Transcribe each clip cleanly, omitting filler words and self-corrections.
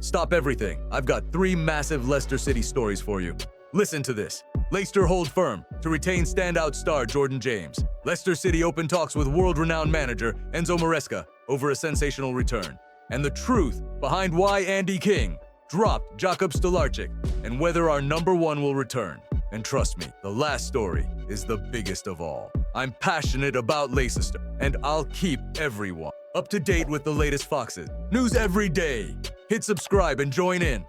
Stop everything. I've got 3 massive Leicester City stories for you. Listen to this. Leicester hold firm to retain standout star Jordan James. Leicester City open talks with world-renowned manager Enzo Maresca over a sensational return. And the truth behind why Andy King dropped Jakub Stolarczyk and whether our number 1 will return. And trust me, the last story is the biggest of all. I'm passionate about Leicester, and I'll keep everyone up to date with the latest Foxes. News every day. Hit subscribe and join in.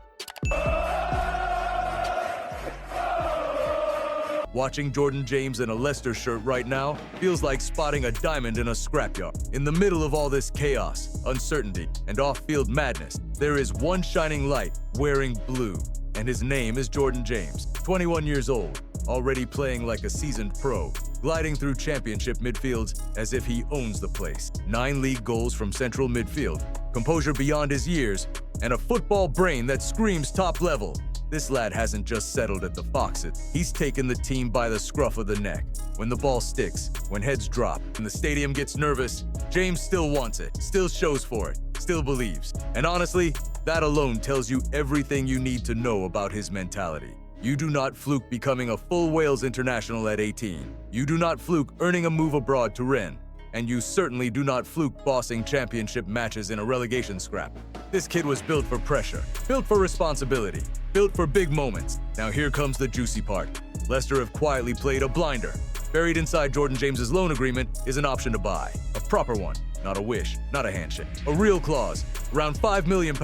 Watching Jordan James in a Leicester shirt right now feels like spotting a diamond in a scrapyard. In the middle of all this chaos, uncertainty, and off-field madness, there is one shining light wearing blue, and his name is Jordan James, 21 years old, already playing like a seasoned pro, gliding through championship midfields as if he owns the place. 9 league goals from central midfield, composure beyond his years, and a football brain that screams top level. This lad hasn't just settled at the Foxes. He's taken the team by the scruff of the neck. When the ball sticks, when heads drop, and the stadium gets nervous, James still wants it, still shows for it, still believes. And honestly, that alone tells you everything you need to know about his mentality. You do not fluke becoming a full Wales international at 18. You do not fluke earning a move abroad to Rennes. And you certainly do not fluke bossing championship matches in a relegation scrap. This kid was built for pressure, built for responsibility, built for big moments. Now here comes the juicy part. Leicester have quietly played a blinder. Buried inside Jordan James's loan agreement is an option to buy. A proper one, not a wish, not a handshake. A real clause, around £5 million.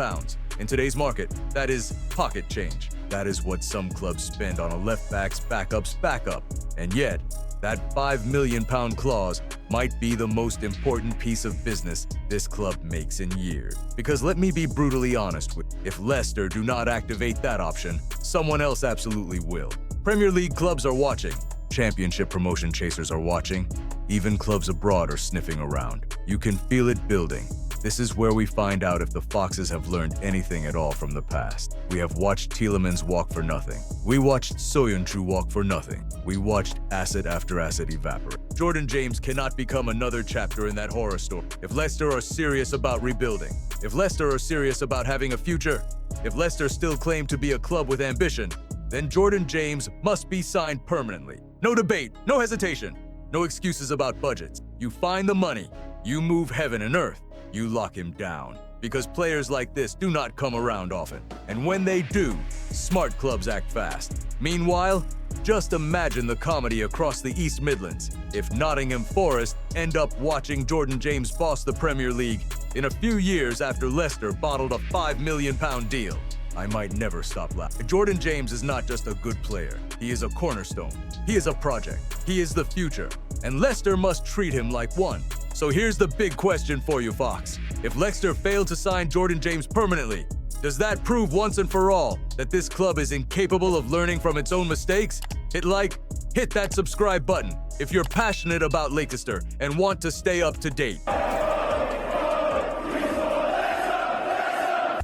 In today's market, that is pocket change. That is what some clubs spend on a left back's backup's backup. And yet, that £5 million clause might be the most important piece of business this club makes in years. Because let me be brutally honest with you, if Leicester do not activate that option, someone else absolutely will. Premier League clubs are watching. Championship promotion chasers are watching. Even clubs abroad are sniffing around. You can feel it building. This is where we find out if the Foxes have learned anything at all from the past. We have watched Tielemans walk for nothing. We watched Soyuncu walk for nothing. We watched asset after asset evaporate. Jordan James cannot become another chapter in that horror story. If Leicester are serious about rebuilding, if Leicester are serious about having a future, if Leicester still claim to be a club with ambition, then Jordan James must be signed permanently. No debate, no hesitation, no excuses about budgets. You find the money, you move heaven and earth. You lock him down, because players like this do not come around often. And when they do, smart clubs act fast. Meanwhile, just imagine the comedy across the East Midlands if Nottingham Forest end up watching Jordan James boss the Premier League in a few years after Leicester bottled a £5 million deal. I might never stop laughing. Jordan James is not just a good player. He is a cornerstone. He is a project. He is the future. And Leicester must treat him like one. So here's the big question for you, Fox. If Leicester failed to sign Jordan James permanently, does that prove once and for all that this club is incapable of learning from its own mistakes? Hit that subscribe button if you're passionate about Leicester and want to stay up to date.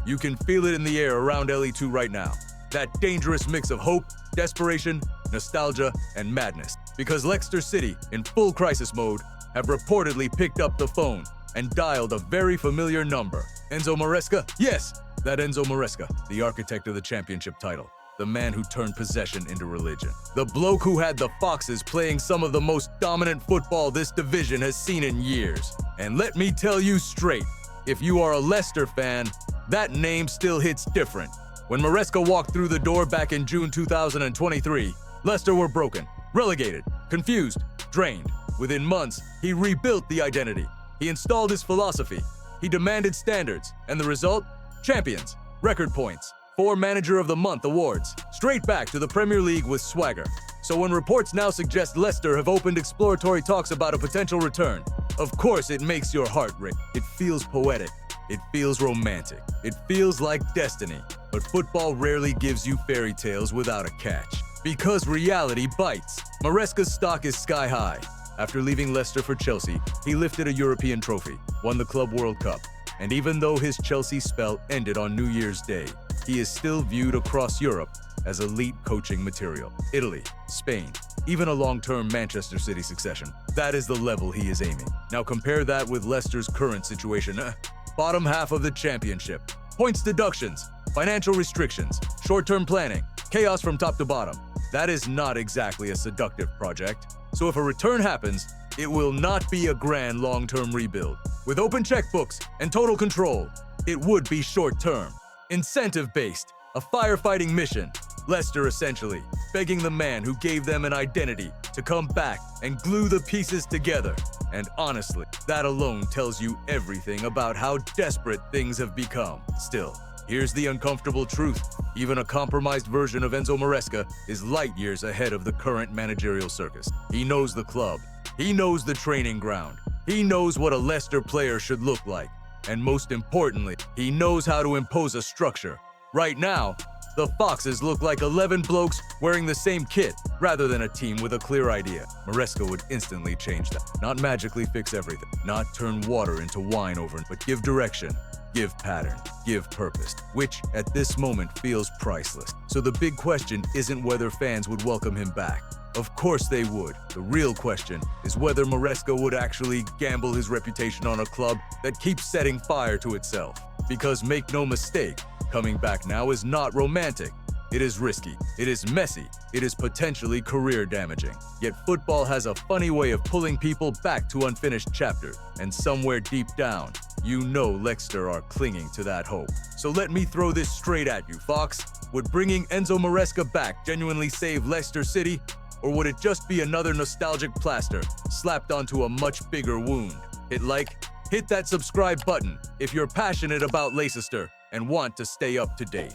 You can feel it in the air around LE2 right now. That dangerous mix of hope, desperation, nostalgia, and madness. Because Leicester City, in full crisis mode, have reportedly picked up the phone and dialed a very familiar number. Enzo Maresca? Yes, that Enzo Maresca, the architect of the championship title. The man who turned possession into religion. The bloke who had the Foxes playing some of the most dominant football this division has seen in years. And let me tell you straight, if you are a Leicester fan, that name still hits different. When Maresca walked through the door back in June 2023, Leicester were broken, relegated, confused, drained. Within months, he rebuilt the identity. He installed his philosophy. He demanded standards. And the result? Champions, record points, 4 Manager of the Month awards, straight back to the Premier League with swagger. So when reports now suggest Leicester have opened exploratory talks about a potential return, of course it makes your heart race. It feels poetic. It feels romantic. It feels like destiny. But football rarely gives you fairy tales without a catch. Because reality bites. Maresca's stock is sky high. After leaving Leicester for Chelsea, he lifted a European trophy, won the Club World Cup, and even though his Chelsea spell ended on New Year's Day, he is still viewed across Europe as elite coaching material. Italy, Spain, even a long-term Manchester City succession. That is the level he is aiming. Now compare that with Leicester's current situation. Bottom half of the championship. Points deductions, financial restrictions, short-term planning, chaos from top to bottom. That is not exactly a seductive project. So if a return happens, it will not be a grand long-term rebuild. With open checkbooks and total control, it would be short-term, incentive-based, a firefighting mission. Leicester essentially begging the man who gave them an identity to come back and glue the pieces together. And honestly, that alone tells you everything about how desperate things have become. Still, here's the uncomfortable truth. Even a compromised version of Enzo Maresca is light years ahead of the current managerial circus. He knows the club. He knows the training ground. He knows what a Leicester player should look like. And most importantly, he knows how to impose a structure. Right now, the Foxes look like 11 blokes wearing the same kit, rather than a team with a clear idea. Maresca would instantly change that. Not magically fix everything, not turn water into wine overnight, but give direction, give pattern, give purpose, which at this moment feels priceless. So the big question isn't whether fans would welcome him back. Of course they would. The real question is whether Maresca would actually gamble his reputation on a club that keeps setting fire to itself. Because make no mistake, coming back now is not romantic. It is risky, it is messy, it is potentially career damaging. Yet football has a funny way of pulling people back to unfinished chapters, and somewhere deep down, you know Leicester are clinging to that hope. So let me throw this straight at you, Fox. Would bringing Enzo Maresca back genuinely save Leicester City? Or would it just be another nostalgic plaster slapped onto a much bigger wound? Hit that subscribe button if you're passionate about Leicester and want to stay up to date.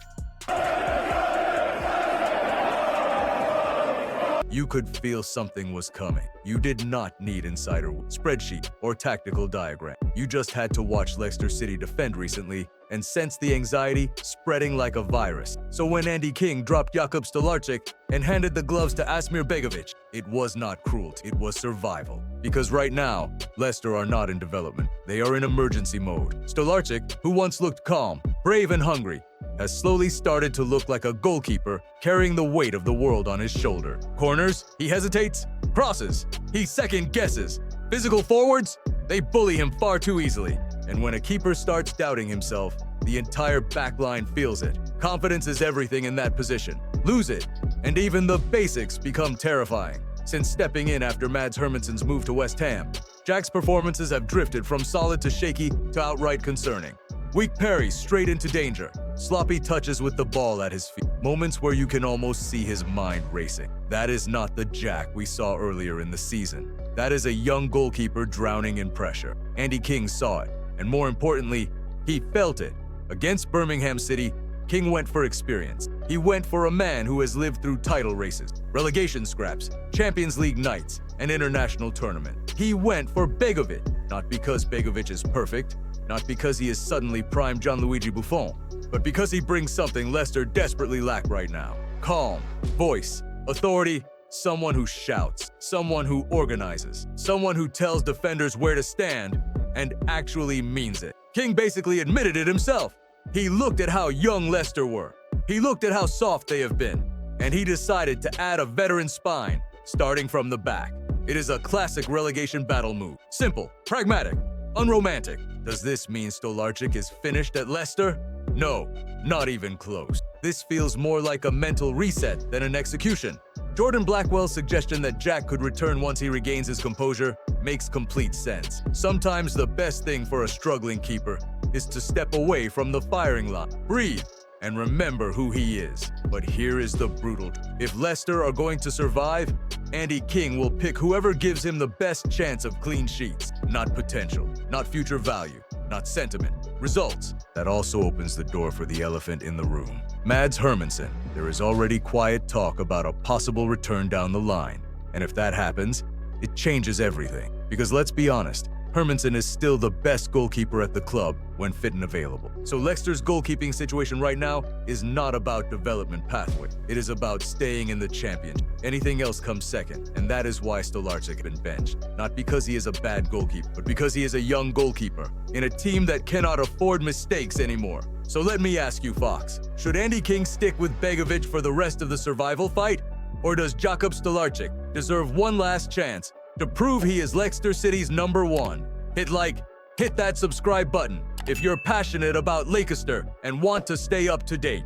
You could feel something was coming. You did not need insider spreadsheet or tactical diagram. You just had to watch Leicester City defend recently and sense the anxiety spreading like a virus. So when Andy King dropped Jakub Stolarczyk and handed the gloves to Asmir Begovic, it was not cruelty, it was survival. Because right now, Leicester are not in development. They are in emergency mode. Stolarczyk, who once looked calm, brave and hungry, has slowly started to look like a goalkeeper carrying the weight of the world on his shoulder. Corners, he hesitates. Crosses, he second guesses. Physical forwards, they bully him far too easily. And when a keeper starts doubting himself, the entire backline feels it. Confidence is everything in that position. Lose it, and even the basics become terrifying. Since stepping in after Mads Hermansen's move to West Ham, Jack's performances have drifted from solid to shaky to outright concerning. Weak parries straight into danger, sloppy touches with the ball at his feet, moments where you can almost see his mind racing. That is not the Jack we saw earlier in the season. That is a young goalkeeper drowning in pressure. Andy King saw it, and more importantly, he felt it. Against Birmingham City, King went for experience. He went for a man who has lived through title races, relegation scraps, Champions League nights, and international tournament. He went for Begovic, not because Begovic is perfect, not because he is suddenly prime Gianluigi Buffon, but because he brings something Leicester desperately lack right now. Calm, voice, authority, someone who shouts, someone who organizes, someone who tells defenders where to stand and actually means it. King basically admitted it himself. He looked at how young Leicester were. He looked at how soft they have been, and he decided to add a veteran spine, starting from the back. It is a classic relegation battle move. Simple, pragmatic, unromantic. Does this mean Stolarczyk is finished at Leicester? No, not even close. This feels more like a mental reset than an execution. Jordan Blackwell's suggestion that Jack could return once he regains his composure makes complete sense. Sometimes the best thing for a struggling keeper is to step away from the firing line, breathe, and remember who he is. But here is the brutal truth. If Leicester are going to survive, Andy King will pick whoever gives him the best chance of clean sheets. Not potential, not future value, not sentiment. Results. That also opens the door for the elephant in the room. Mads Hermansen. There is already quiet talk about a possible return down the line. And if that happens, it changes everything. Because let's be honest, Hermansen is still the best goalkeeper at the club when fit and available. So Leicester's goalkeeping situation right now is not about development pathway. It is about staying in the championship. Anything else comes second, and that is why Stolarczyk has been benched. Not because he is a bad goalkeeper, but because he is a young goalkeeper in a team that cannot afford mistakes anymore. So let me ask you, Fox, should Andy King stick with Begovic for the rest of the survival fight? Or does Jakub Stolarczyk deserve one last chance to prove he is Leicester City's #1? Hit that subscribe button if you're passionate about Leicester and want to stay up to date.